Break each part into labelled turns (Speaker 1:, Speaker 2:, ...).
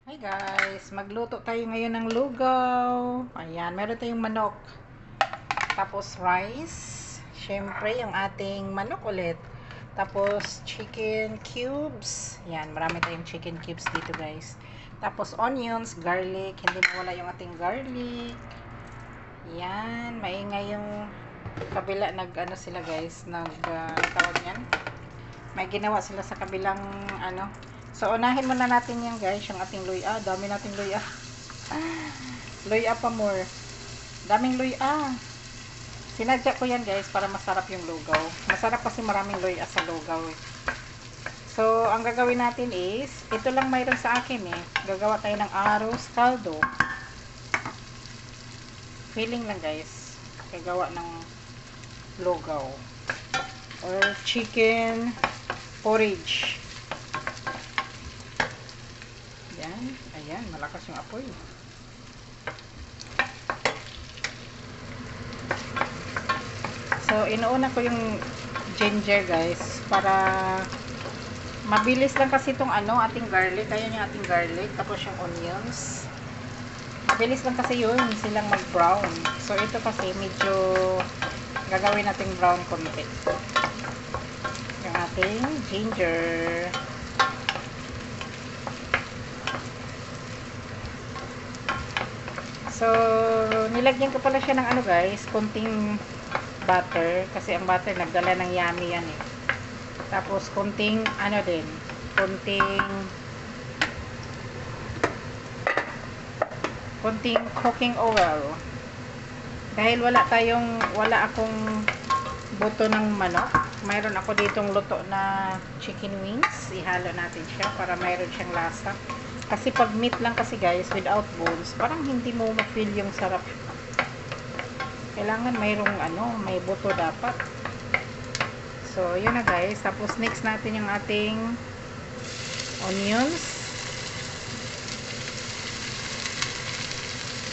Speaker 1: Hi guys, magluto tayo ngayon ng lugaw. Ayan, meron tayong manok. Tapos rice. Syempre, yung ating manok ulit. Tapos chicken cubes. Ayan, marami tayong chicken cubes dito guys. Tapos onions, garlic. Hindi mawala yung ating garlic. Ayan, maingay yung kabila. Nag-ano sila guys, tawag yan. May ginawa sila sa kabilang ano. So, unahin muna natin yan guys, yung ating luya. Dami nating luya. Luya pa more. Daming luya. Sinadya ko yan guys para masarap yung lugaw. Masarap kasi maraming luya sa lugaw eh. So, ang gagawin natin is, ito lang mayroon sa akin eh. Gagawa tayo ng arroz caldo. Feeling lang guys. Gagawa ng lugaw. Or chicken porridge. Ayan, ayan, malakas yung apoy. So, inuuna ko yung ginger guys para mabilis lang kasi itong ating garlic. Ayan yung ating garlic, tapos yung onions. Mabilis lang kasi yun, silang mag-brown. So, ito kasi medyo gagawin nating brown konti. Yung ating ginger. So, nilagyan ko pala siya ng guys, konting butter. Kasi ang butter, nagdala ng yummy yan eh. Tapos, konting, din, konting cooking oil. Dahil wala akong buto ng manok. Mayroon ako ditong luto na chicken wings. Ihalo natin siya para mayroon siyang lasa. Kasi pag meat lang kasi guys, without bones, parang hindi mo ma-feel yung sarap. Kailangan mayroong may buto dapat. So, yun na guys. Tapos next natin yung ating onions.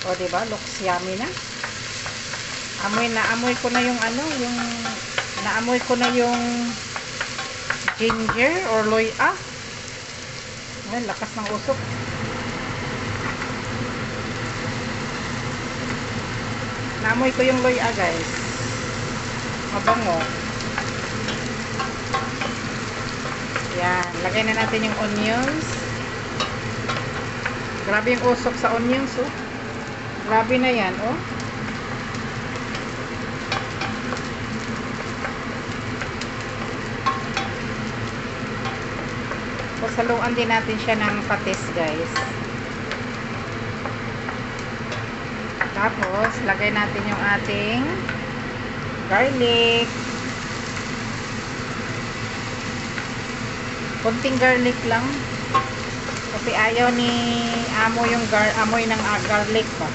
Speaker 1: O, diba? Looks yummy na. Naamoy ko na yung naamoy ko na yung ginger or luya. Ayan, lakas ng usok. Naamoy ko yung luya guys. Mabango. Yan, lagay na natin yung onions. Grabe yung usok sa onions oh. Grabe na yan oh. Saluan din natin siya ng patis guys. Tapos lagay natin yung ating garlic. Kunting garlic lang. Kasi ayaw ni amo yung amoy ng garlic pa.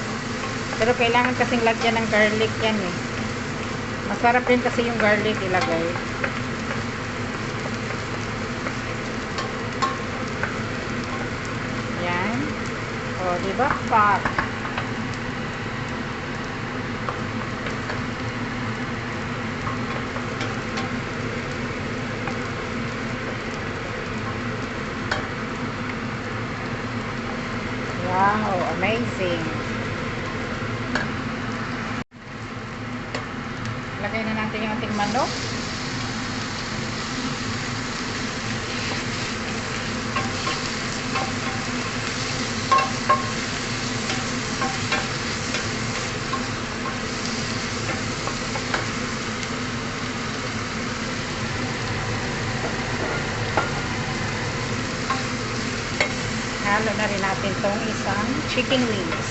Speaker 1: Pero kailangan kasing lagyan ng garlic yan eh. Masarap din kasi yung garlic ilagay. O, diba? Pot. Wow, amazing. Lagay na natin yung ating manok. Halo na rin natin tong isang chicken wings.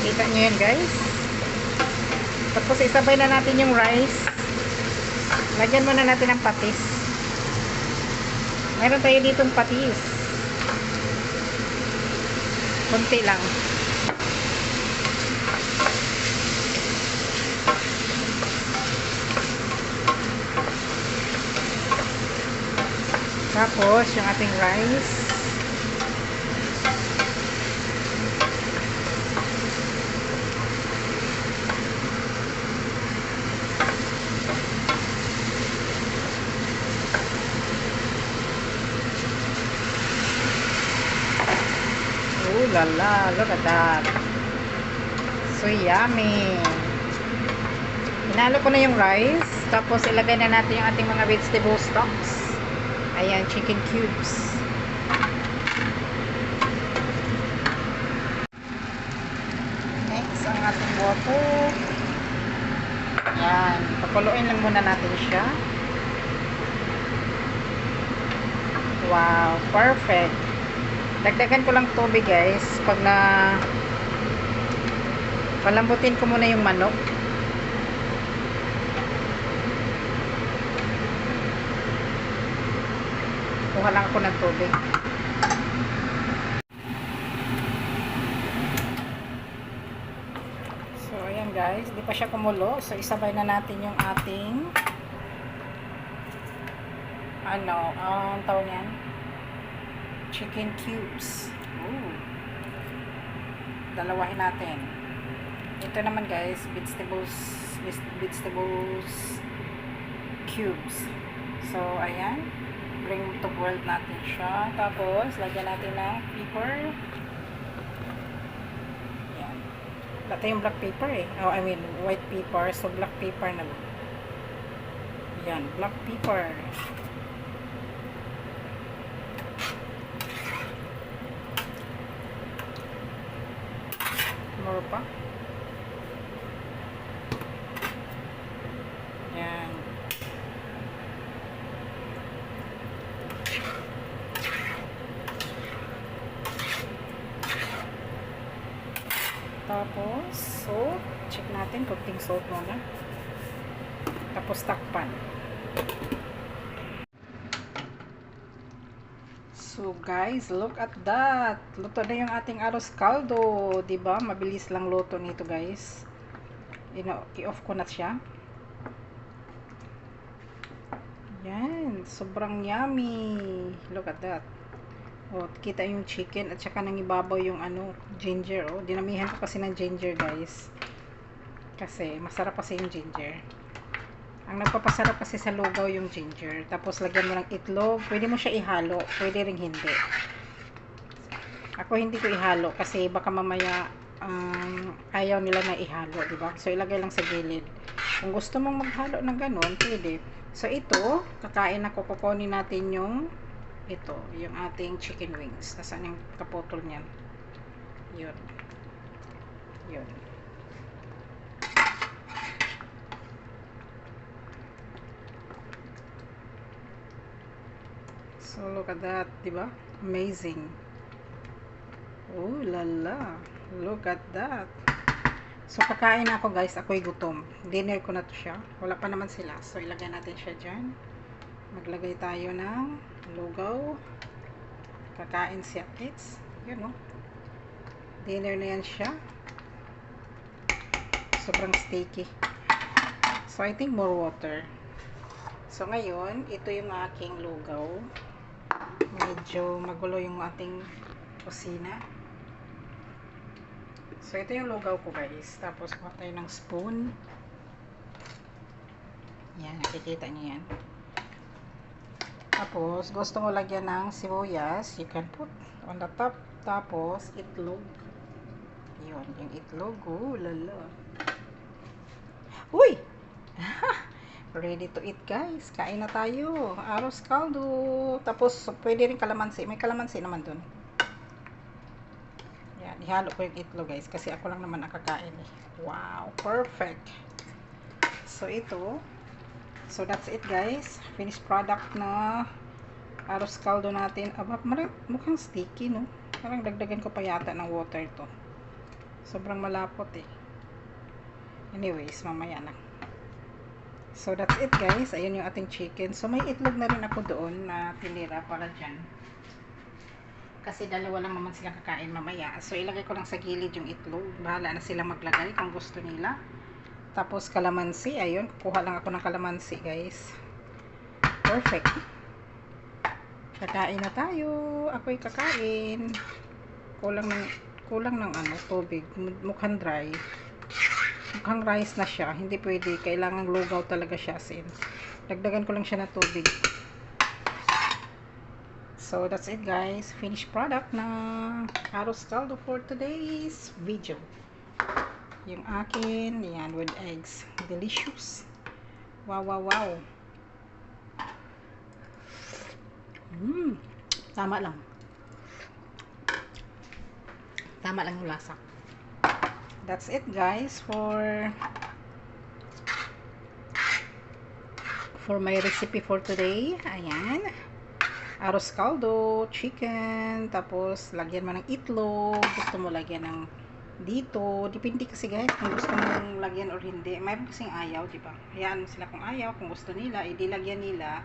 Speaker 1: Kita nyo yan guys. Tapos isabay na natin yung rice. Lagyan muna natin ng patis. Meron tayo ditong patis. Kunti lang. Tapos, yung ating rice. Ooh la la, look at that. So yummy. Hinalo ko na yung rice. Tapos, ilagay na natin yung ating mga vegetable stocks. Ayan, chicken cubes. Next, ang ating water. Ayan, pakuluin lang muna natin siya. Wow, perfect. Dagdagan ko lang tubig guys. Pag na palambutin ko muna yung manok. Kuha lang ako ng tubig. So, ayan guys. Di pa siya kumulo. So, isabay na natin yung ating ang tawag niyan? Chicken cubes. Ooh. Dalawahin natin. Ito naman guys, vegetables cubes. So, ayan. Bring to boil natin siya. Tapos, lagyan natin ng pepper. Ayan. Dati yung black pepper eh. Oh, I mean, white pepper. So, black pepper na. Ayan, black pepper. More pa. Ayan. Tapos, salt. Check natin, cooking salt muna. Tapos, takpan. So, guys, look at that. Luto na yung ating arroz caldo. Diba? Mabilis lang luto nito, guys. I-off ko na siya. Yan. Sobrang yummy. Look at that. Oh, kita yung chicken at saka nang ibabaw yung ginger. Oh, dinamihan ko kasi ng ginger, guys. Kasi masarap kasi yung ginger. Ang nagpapasarap kasi sa lugaw yung ginger. Tapos lagyan mo ng itlog. Pwede mo siya ihalo. Pwede ring hindi. Ako hindi ko ihalo kasi baka mamaya ayaw nila na ihalo, diba? So ilagay lang sa gilid. Kung gusto mong maghalo ng ganun, pwede. So ito, kakain na kukunin natin yung yung ating chicken wings. Nasaan yung kaputol niyan? Yun. Yun. So, look at that, diba? Amazing. Oh, lala. Look at that. So, kakain ako, guys. Ako'y gutom. Dinner ko na to siya. Wala pa naman sila. So, ilagay natin siya dyan. Maglagay tayo ng lugaw. Kakain siya. It's, dinner na yan siya. Sobrang sticky. So, I think more water. So, ngayon, ito yung aking lugaw. Medyo magulo yung ating kusina. So, ito yung lugaw ko, guys. Tapos, kuha tayo ng spoon. Yan, nakikita niyo yan. Tapos, gusto mo lagyan ng sibuyas, you can put on the top. Tapos, itlog. Yun, yung itlog. Oh, lala. Uy! Ready to eat, guys. Kain na tayo. Arroz caldo. Tapos, pwede rin kalamansi. May kalamansi naman dun. Yan. Ihalo ko yung itlog, guys. Kasi ako lang naman nakakain eh. Wow. Perfect. So, ito. So, that's it, guys. Finished product na arroz caldo natin. Aba, mukhang sticky, no? Parang dagdagan ko pa yata ng water to. Sobrang malapot eh. Anyways, mamaya na. So, that's it, guys. Ayan yung ating chicken. So, may itlog na rin ako doon na tinira para dyan. Kasi dalawa lang naman sila kakain mamaya. So, ilagay ko lang sa gilid yung itlog. Bahala na sila maglagay kung gusto nila. Tapos, kalamansi. Ayun, kukuha lang ako ng kalamansi, guys. Perfect. Kakain na tayo. Ako'y kakain. Kulang ng ano, tubig. Mukhang dry. Mukhang rice na siya. Hindi pwede. Kailangan lugaw talaga siya, sin. Dagdagan ko lang siya ng tubig. So, that's it guys. Finished product ng arroz caldo for today's video. Yung akin, yan, with eggs. Delicious. Wow, wow, wow. Tama lang. Tama lang yung lasa. That's it guys for my recipe for today. Ayan. Arroz caldo, chicken, tapos lagyan mo ng itlog. Gusto mo lagyan ng dito. Depende kasi guys kung gusto mong lagyan or hindi. Mayroon kasing ayaw, di ba? Hayaan mo sila kung ayaw. Kung gusto nila, edi lagyan nila.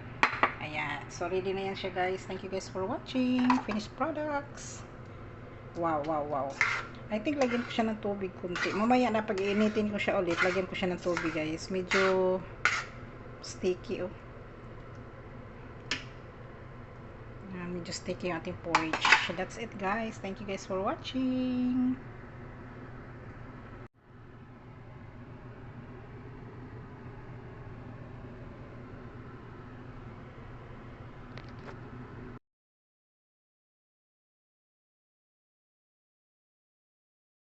Speaker 1: Ayan. So, ready na yan siya guys. Thank you guys for watching. Finished products. Wow, wow, wow. I think lagyan ko siya ng tubig kunti. Mamaya na pag iinitin ko siya ulit, lagyan ko siya ng tubig guys. Medyo sticky oh. Medyo sticky yung ating porridge. So that's it guys. Thank you guys for watching.